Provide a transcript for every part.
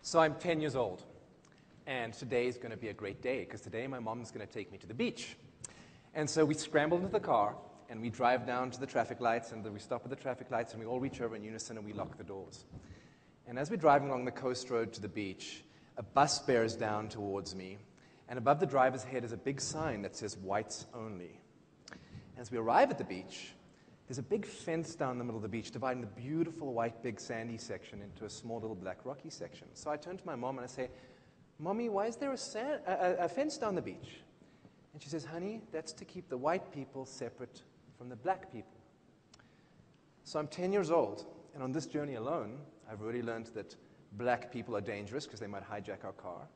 So I'm 10 years old, and today is going to be a great day, because today my mom's going to take me to the beach. And so we scramble into the car, and we drive down to the traffic lights, and then we stop at the traffic lights, and we all reach over in unison, and we lock the doors. And as we're driving along the coast road to the beach, a bus bears down towards me, and above the driver's head is a big sign that says, "Whites Only." As we arrive at the beach, there's a big fence down the middle of the beach dividing the beautiful white big sandy section into a small little black rocky section. So I turn to my mom and I say, "Mommy, why is there a fence down the beach?" And she says, "Honey, that's to keep the white people separate from the black people." So I'm 10 years old, and on this journey alone, I've already learned that black people are dangerous because they might hijack our car,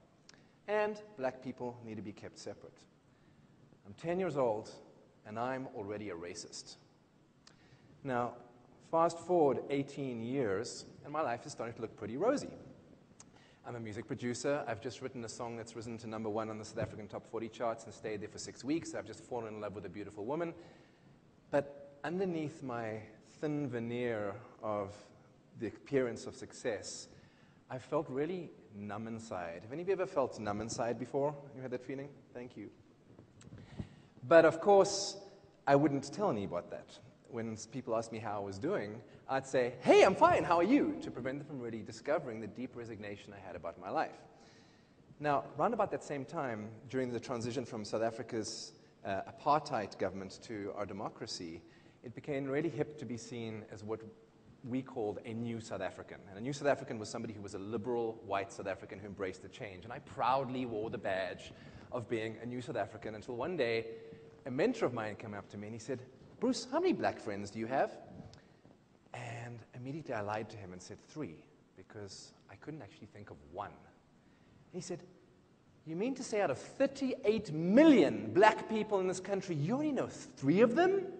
and black people need to be kept separate. I'm 10 years old, and I'm already a racist. Now, fast forward 18 years, and my life is starting to look pretty rosy. I'm a music producer. I've just written a song that's risen to #1 on the South African Top 40 charts and stayed there for 6 weeks. I've just fallen in love with a beautiful woman. But underneath my thin veneer of the appearance of success, I felt really numb inside. Have any of you ever felt numb inside before? You had that feeling? Thank you. But of course, I wouldn't tell any about that. When people asked me how I was doing, I'd say, "Hey, I'm fine, how are you?" to prevent them from really discovering the deep resignation I had about my life. Now, around about that same time, during the transition from South Africa's apartheid government to our democracy, it became really hip to be seen as what we called a new South African. And a new South African was somebody who was a liberal, white South African who embraced the change. And I proudly wore the badge of being a new South African until one day, a mentor of mine came up to me and he said, "Bruce, how many black friends do you have?" And immediately I lied to him and said 3, because I couldn't actually think of one. And he said, "You mean to say out of 38 million black people in this country, you only know 3 of them?"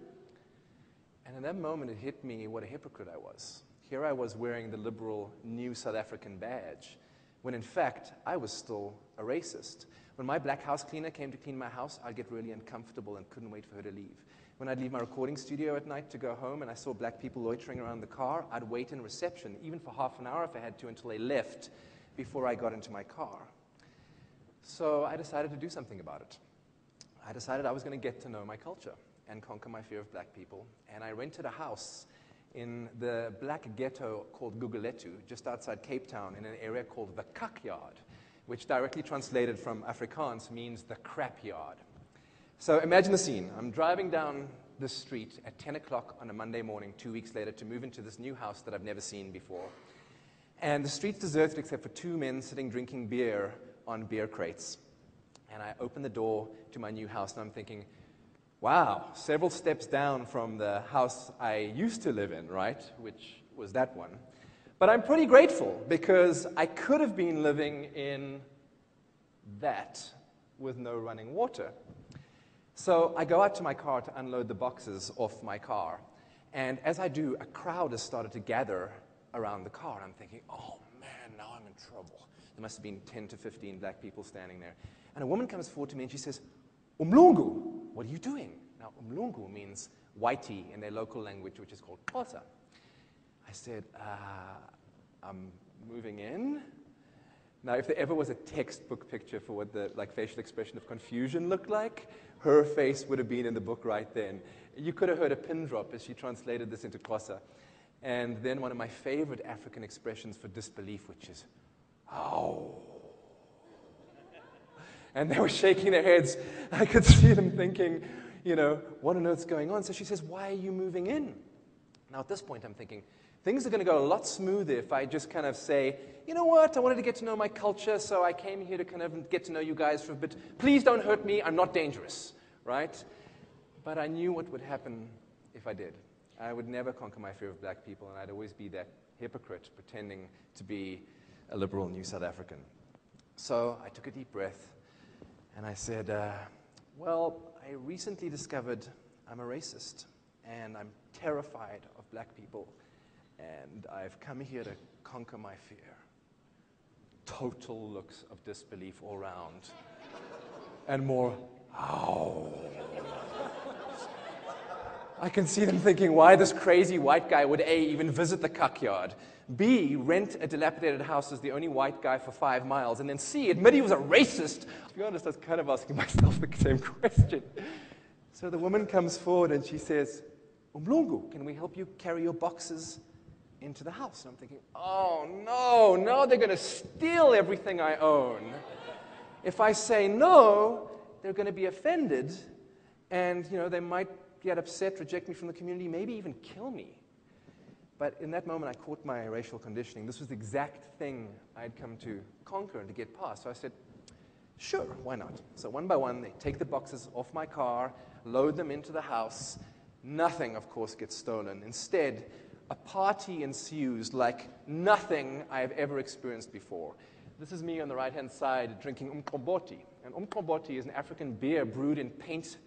And in that moment, it hit me what a hypocrite I was. Here I was wearing the liberal new South African badge, when in fact, I was still a racist. When my black house cleaner came to clean my house, I'd get really uncomfortable and couldn't wait for her to leave. When I'd leave my recording studio at night to go home and I saw black people loitering around the car, I'd wait in reception, even for half an hour if I had to, until they left before I got into my car. So I decided to do something about it. I decided I was going to get to know my culture and conquer my fear of black people. And I rented a house in the black ghetto called Gugulethu, just outside Cape Town, in an area called the Kak Yard, which directly translated from Afrikaans means the crap yard. So imagine the scene. I'm driving down the street at 10 o'clock on a Monday morning, 2 weeks later, to move into this new house that I've never seen before. And the street's deserted except for 2 men sitting drinking beer on beer crates. And I open the door to my new house, and I'm thinking, wow, several steps down from the house I used to live in, right? Which was that one. But I'm pretty grateful, because I could have been living in that with no running water. So I go out to my car to unload the boxes off my car. And as I do, a crowd has started to gather around the car. And I'm thinking, oh man, now I'm in trouble. There must have been 10 to 15 black people standing there. And a woman comes forward to me and she says, "Umlungu, what are you doing?" Now, umlungu means whitey in their local language, which is called Xhosa. I said, "I'm moving in." Now, if there ever was a textbook picture for what the facial expression of confusion looked like, her face would have been in the book right then. You could have heard a pin drop as she translated this into Xhosa. And then one of my favorite African expressions for disbelief, which is, "Ow." And they were shaking their heads. I could see them thinking, what on earth's going on? So she says, "Why are you moving in?" Now, at this point, I'm thinking, things are going to go a lot smoother if I just kind of say, "You know what, I wanted to get to know my culture, so I came here to kind of get to know you guys for a bit. Please don't hurt me, I'm not dangerous," right? But I knew what would happen if I did. I would never conquer my fear of black people, and I'd always be that hypocrite pretending to be a liberal new South African. So I took a deep breath, and I said, well, I recently discovered I'm a racist, and I'm terrified of black people. And I've come here to conquer my fear. Total looks of disbelief all around. And more, "Ow." I can see them thinking why this crazy white guy would A, even visit the cuck yard, B, rent a dilapidated house as the only white guy for 5 miles, and then C, admit he was a racist. To be honest, I was kind of asking myself the same question. So the woman comes forward and she says, Umlungu, can we help you carry your boxes into the house? And I'm thinking, oh no, they're going to steal everything I own. If I say no, they're going to be offended, and they might get upset, reject me from the community, maybe even kill me. But in that moment, I caught my racial conditioning. This was the exact thing I'd come to conquer and to get past. So I said, sure, why not? So one by one, they take the boxes off my car, load them into the house. Nothing, of course, gets stolen. Instead, a party ensues like nothing I have ever experienced before. This is me on the right-hand side drinking umqomboti. And umqomboti is an African beer brewed in paint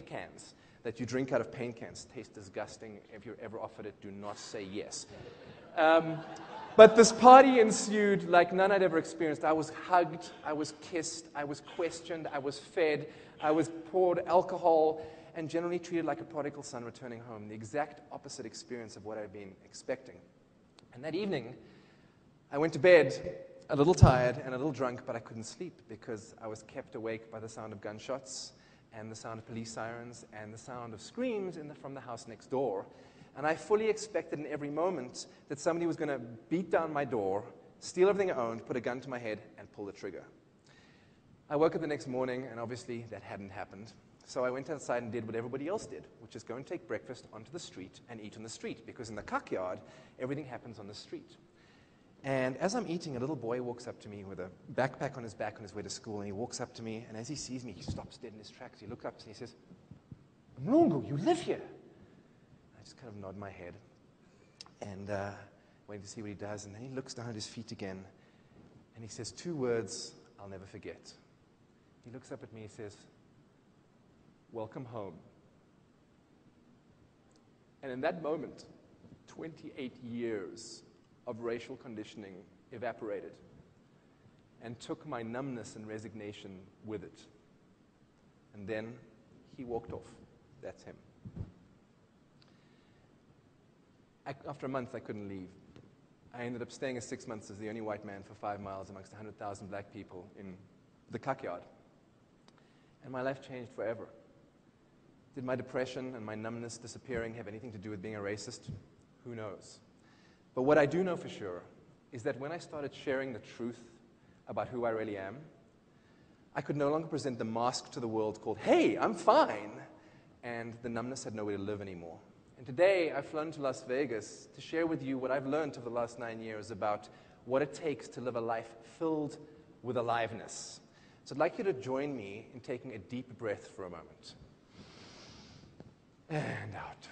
cans that you drink out of paint cans. Tastes disgusting. If you're ever offered it, do not say yes. But this party ensued like none I'd ever experienced. I was hugged, I was kissed, I was questioned, I was fed, I was poured alcohol, and generally treated like a prodigal son returning home. The exact opposite experience of what I'd been expecting. And that evening, I went to bed a little tired and a little drunk, but I couldn't sleep because I was kept awake by the sound of gunshots and the sound of police sirens and the sound of screams from the house next door. And I fully expected in every moment that somebody was going to beat down my door, steal everything I owned, put a gun to my head, and pull the trigger. I woke up the next morning, and obviously that hadn't happened. So I went outside and did what everybody else did, which is go and take breakfast onto the street and eat on the street, because in the cuck yard, everything happens on the street. And as I'm eating, a little boy walks up to me with a backpack on his back on his way to school, and he walks up to me, and as he sees me, he stops dead in his tracks. He looks up and he says, Mlungu, you live here. I just kind of nod my head and wait to see what he does, and then he looks down at his feet again, and he says 2 words I'll never forget. He looks up at me, he says, welcome home. And in that moment, 28 years of racial conditioning evaporated and took my numbness and resignation with it. And then he walked off. That's him. After a month, I couldn't leave. I ended up staying 6 months as the only white man for 5 miles amongst 100,000 black people in the cuck yard. And my life changed forever. Did my depression and my numbness disappearing have anything to do with being a racist? Who knows? But what I do know for sure is that when I started sharing the truth about who I really am, I could no longer present the mask to the world called, hey, I'm fine, and the numbness had nowhere to live anymore. And today, I've flown to Las Vegas to share with you what I've learned over the last 9 years about what it takes to live a life filled with aliveness. So I'd like you to join me in taking a deep breath for a moment. And out.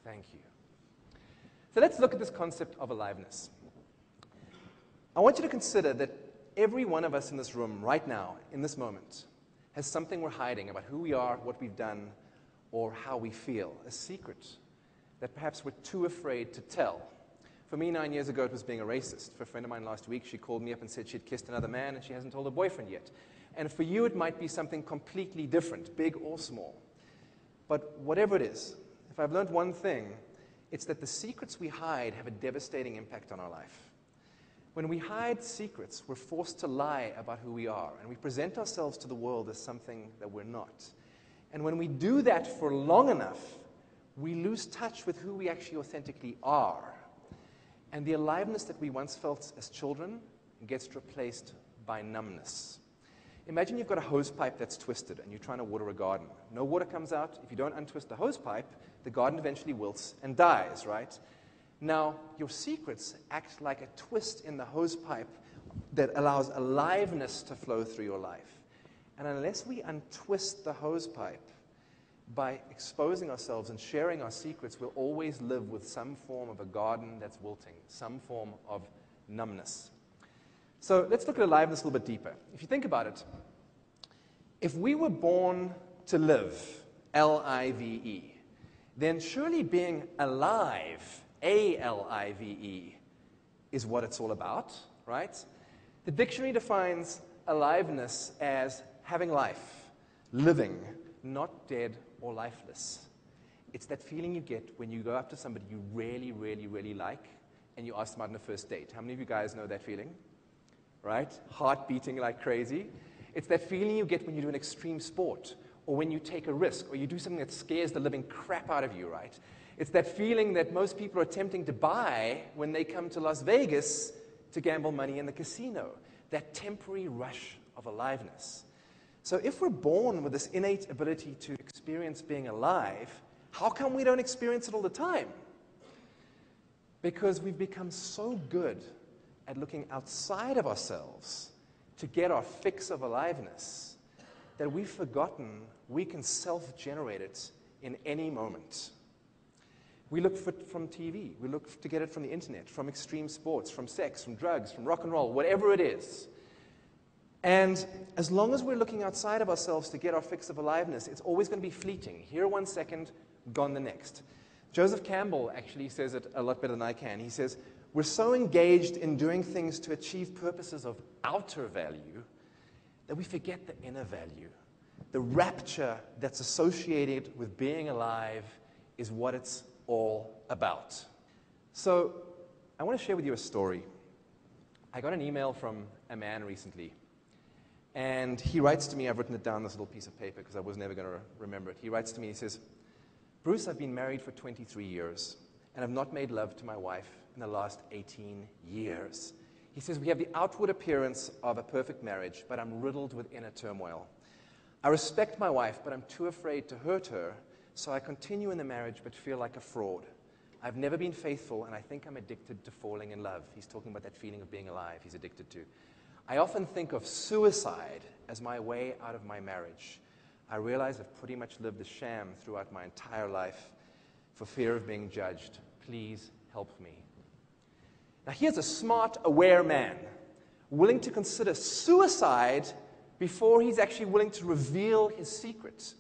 Thank you. So let's look at this concept of aliveness. I want you to consider that every one of us in this room right now, in this moment, has something we're hiding about who we are, what we've done, or how we feel, a secret that perhaps we're too afraid to tell. For me, 9 years ago, it was being a racist. For a friend of mine last week, she called me up and said she'd kissed another man and she hasn't told her boyfriend yet. And for you, it might be something completely different, big or small. But whatever it is, if I've learned one thing, it's that the secrets we hide have a devastating impact on our life. When we hide secrets, we're forced to lie about who we are, and we present ourselves to the world as something that we're not. And when we do that for long enough, we lose touch with who we actually authentically are. And the aliveness that we once felt as children gets replaced by numbness. Imagine you've got a hose pipe that's twisted and you're trying to water a garden. No water comes out. If you don't untwist the hose pipe, the garden eventually wilts and dies, right? Now, your secrets act like a twist in the hose pipe that allows aliveness to flow through your life. And unless we untwist the hose pipe by exposing ourselves and sharing our secrets, we'll always live with some form of a garden that's wilting, some form of numbness. So let's look at aliveness a little bit deeper. If you think about it, if we were born to live, L-I-V-E, then surely being alive, A-L-I-V-E, is what it's all about, right? The dictionary defines aliveness as having life, living, not dead or lifeless. It's that feeling you get when you go up to somebody you really, really, really like and you ask them out on a first date. How many of you guys know that feeling? Right? Heart beating like crazy. It's that feeling you get when you do an extreme sport or when you take a risk or you do something that scares the living crap out of you, right? It's that feeling that most people are attempting to buy when they come to Las Vegas to gamble money in the casino. That temporary rush of aliveness. So if we're born with this innate ability to experience being alive, how come we don't experience it all the time? Because we've become so good at looking outside of ourselves to get our fix of aliveness that we've forgotten we can self-generate it in any moment. We look for it from TV. We look to get it from the internet, from extreme sports, from sex, from drugs, from rock and roll, whatever it is. And as long as we're looking outside of ourselves to get our fix of aliveness, it's always going to be fleeting. Here 1 second, gone the next. Joseph Campbell actually says it a lot better than I can. He says, we're so engaged in doing things to achieve purposes of outer value that we forget the inner value. The rapture that's associated with being alive is what it's all about. So I want to share with you a story. I got an email from a man recently. And he writes to me, I've written it down on this little piece of paper because I was never going to remember it. He writes to me, he says, Bruce, I've been married for 23 years, and I've not made love to my wife in the last 18 years. He says, we have the outward appearance of a perfect marriage, but I'm riddled with inner turmoil. I respect my wife, but I'm too afraid to hurt her, so I continue in the marriage but feel like a fraud. I've never been faithful, and I think I'm addicted to falling in love. He's talking about that feeling of being alive he's addicted to. I often think of suicide as my way out of my marriage. I realize I've pretty much lived a sham throughout my entire life for fear of being judged. Please help me. Now here's a smart, aware man willing to consider suicide before he's actually willing to reveal his secret.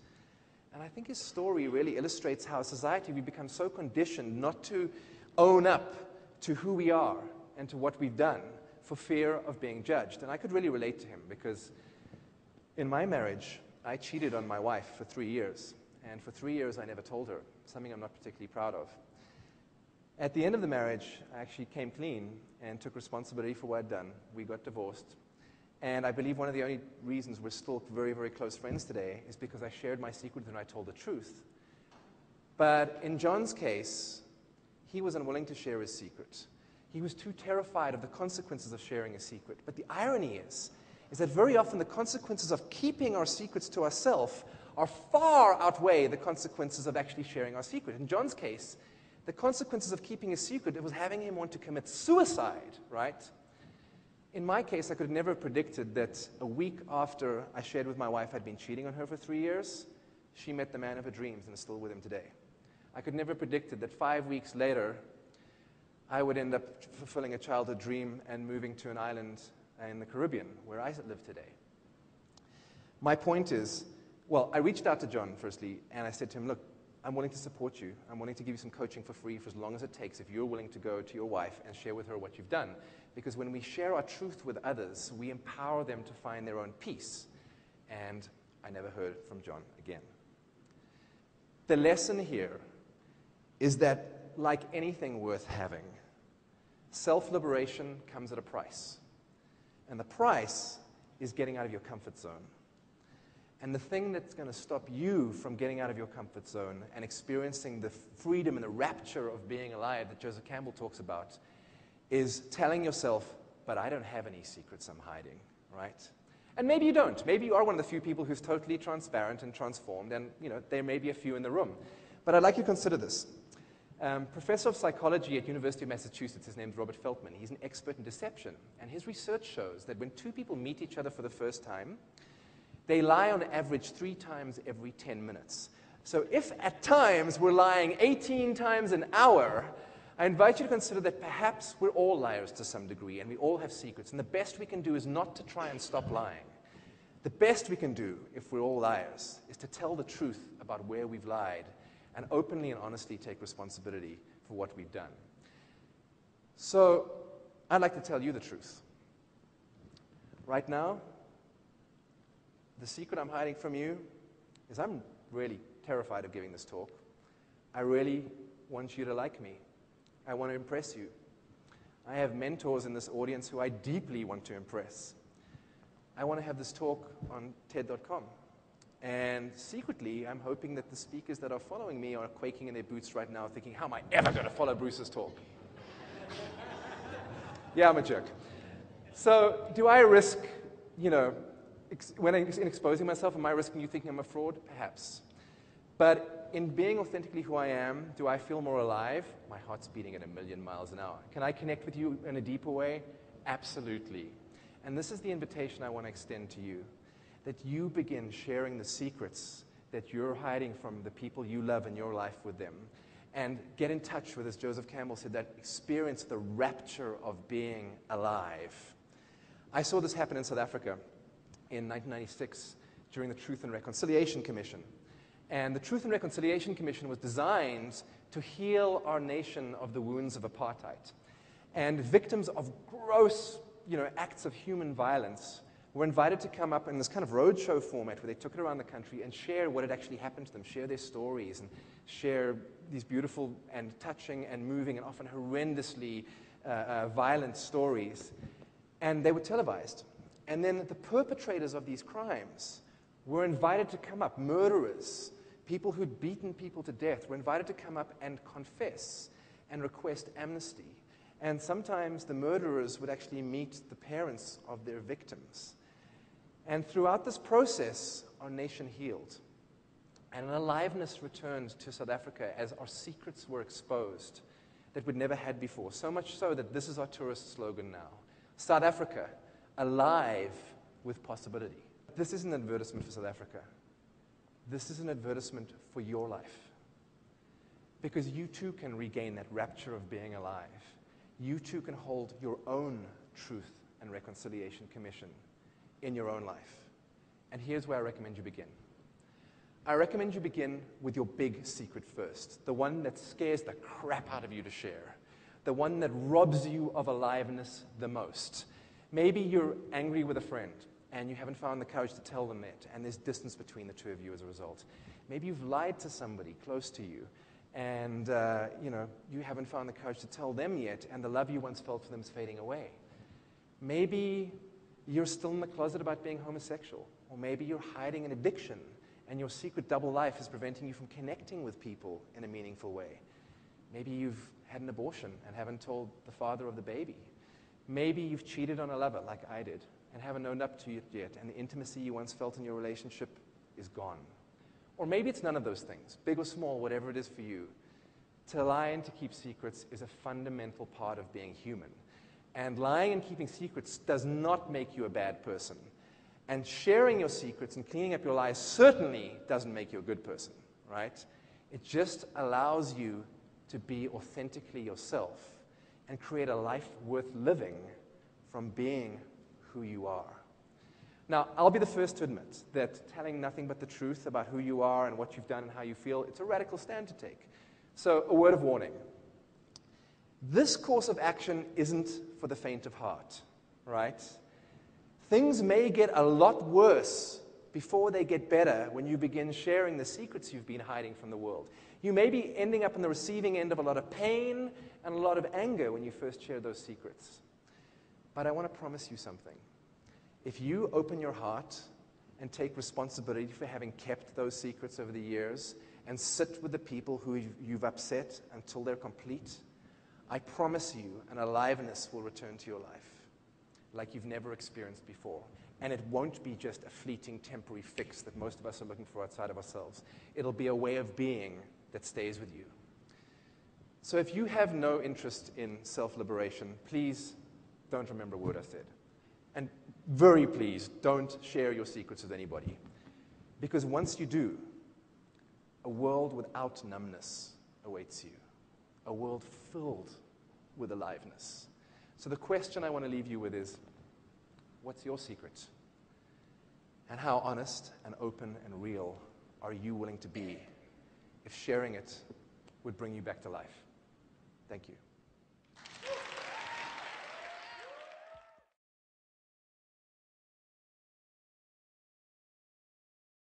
And I think his story really illustrates how as society we become so conditioned not to own up to who we are and to what we've done for fear of being judged. And I could really relate to him because in my marriage, I cheated on my wife for 3 years. And for 3 years, I never told her, something I'm not particularly proud of. At the end of the marriage, I actually came clean and took responsibility for what I'd done. We got divorced. And I believe one of the only reasons we're still very, very close friends today is because I shared my secret and I told the truth. But in John's case, he was unwilling to share his secret. He was too terrified of the consequences of sharing a secret. But the irony is that very often the consequences of keeping our secrets to ourselves are far outweigh the consequences of actually sharing our secret. In John's case, the consequences of keeping a secret, it was having him want to commit suicide, right? In my case, I could have never predicted that a week after I shared with my wife I'd been cheating on her for 3 years, she met the man of her dreams and is still with him today. I could never predicted that 5 weeks later, I would end up fulfilling a childhood dream and moving to an island in the Caribbean, where I live today. My point is, well, I reached out to John, firstly, and I said to him, look, I'm willing to support you. I'm willing to give you some coaching for free for as long as it takes if you're willing to go to your wife and share with her what you've done. Because when we share our truth with others, we empower them to find their own peace. And I never heard from John again. The lesson here is that, like anything worth having, self-liberation comes at a price. And the price is getting out of your comfort zone. And the thing that's going to stop you from getting out of your comfort zone and experiencing the freedom and the rapture of being alive that Joseph Campbell talks about is telling yourself, but I don't have any secrets I'm hiding, right? And maybe you don't. Maybe you are one of the few people who's totally transparent and transformed, and there may be a few in the room. But I'd like you to consider this. Professor of psychology at University of Massachusetts, his name's Robert Feldman. He's an expert in deception, and his research shows that when two people meet each other for the first time, they lie on average 3 times every 10 minutes. So if at times we're lying 18 times an hour, I invite you to consider that perhaps we're all liars to some degree, and we all have secrets, and the best we can do is not to try and stop lying. The best we can do, if we're all liars, is to tell the truth about where we've lied and openly and honestly take responsibility for what we've done. So I'd like to tell you the truth. Right now, the secret I'm hiding from you is I'm really terrified of giving this talk. I really want you to like me. I want to impress you. I have mentors in this audience who I deeply want to impress. I want to have this talk on TED.com. And secretly, I'm hoping that the speakers that are following me are quaking in their boots right now, thinking, how am I ever going to follow Bruce's talk? Yeah, I'm a jerk. So do I risk, when I'm exposing myself, am I risking you thinking I'm a fraud? Perhaps. But in being authentically who I am, do I feel more alive? My heart's beating at 1,000,000 miles an hour. Can I connect with you in a deeper way? Absolutely. And this is the invitation I want to extend to you, that you begin sharing the secrets that you're hiding from the people you love in your life with them. And get in touch with, as Joseph Campbell said, that experience the rapture of being alive. I saw this happen in South Africa in 1996 during the Truth and Reconciliation Commission. And the Truth and Reconciliation Commission was designed to heal our nation of the wounds of apartheid. And victims of gross, acts of human violence were invited to come up in this kind of roadshow format where they took it around the country and share what had actually happened to them, share their stories, and share these beautiful and touching and moving and often horrendously violent stories. And they were televised. And then the perpetrators of these crimes were invited to come up, murderers, people who'd beaten people to death, were invited to come up and confess and request amnesty. And sometimes the murderers would actually meet the parents of their victims. And throughout this process, our nation healed. And an aliveness returned to South Africa as our secrets were exposed that we'd never had before. So much so that this is our tourist slogan now. South Africa, alive with possibility. This isn't an advertisement for South Africa. This is an advertisement for your life. Because you too can regain that rapture of being alive. You too can hold your own Truth and Reconciliation Commission in your own life. And here's where I recommend you begin. I recommend you begin with your big secret first, the one that scares the crap out of you to share, the one that robs you of aliveness the most. Maybe you're angry with a friend and you haven't found the courage to tell them that, and there's distance between the two of you as a result. Maybe you've lied to somebody close to you, and you haven't found the courage to tell them yet, and the love you once felt for them is fading away. Maybe you're still in the closet about being homosexual, or maybe you're hiding an addiction, and your secret double life is preventing you from connecting with people in a meaningful way. Maybe you've had an abortion and haven't told the father of the baby. Maybe you've cheated on a lover like I did and haven't owned up to it yet, and the intimacy you once felt in your relationship is gone. Or maybe it's none of those things, big or small, whatever it is for you. To lie and to keep secrets is a fundamental part of being human. And lying and keeping secrets does not make you a bad person. And sharing your secrets and cleaning up your lies certainly doesn't make you a good person, right? It just allows you to be authentically yourself and create a life worth living from being who you are. Now, I'll be the first to admit that telling nothing but the truth about who you are and what you've done and how you feel, it's a radical stand to take. So, a word of warning. This course of action isn't for the faint of heart, right? Things may get a lot worse before they get better when you begin sharing the secrets you've been hiding from the world. You may be ending up on the receiving end of a lot of pain and a lot of anger when you first share those secrets. But I want to promise you something. If you open your heart and take responsibility for having kept those secrets over the years and sit with the people who you've upset until they're complete, I promise you an aliveness will return to your life like you've never experienced before. And it won't be just a fleeting temporary fix that most of us are looking for outside of ourselves. It'll be a way of being that stays with you. So if you have no interest in self-liberation, please don't remember a word I said. And very please, don't share your secrets with anybody. Because once you do, a world without numbness awaits you. A world filled with aliveness. So the question I want to leave you with is, what's your secret? And how honest and open and real are you willing to be if sharing it would bring you back to life? Thank you.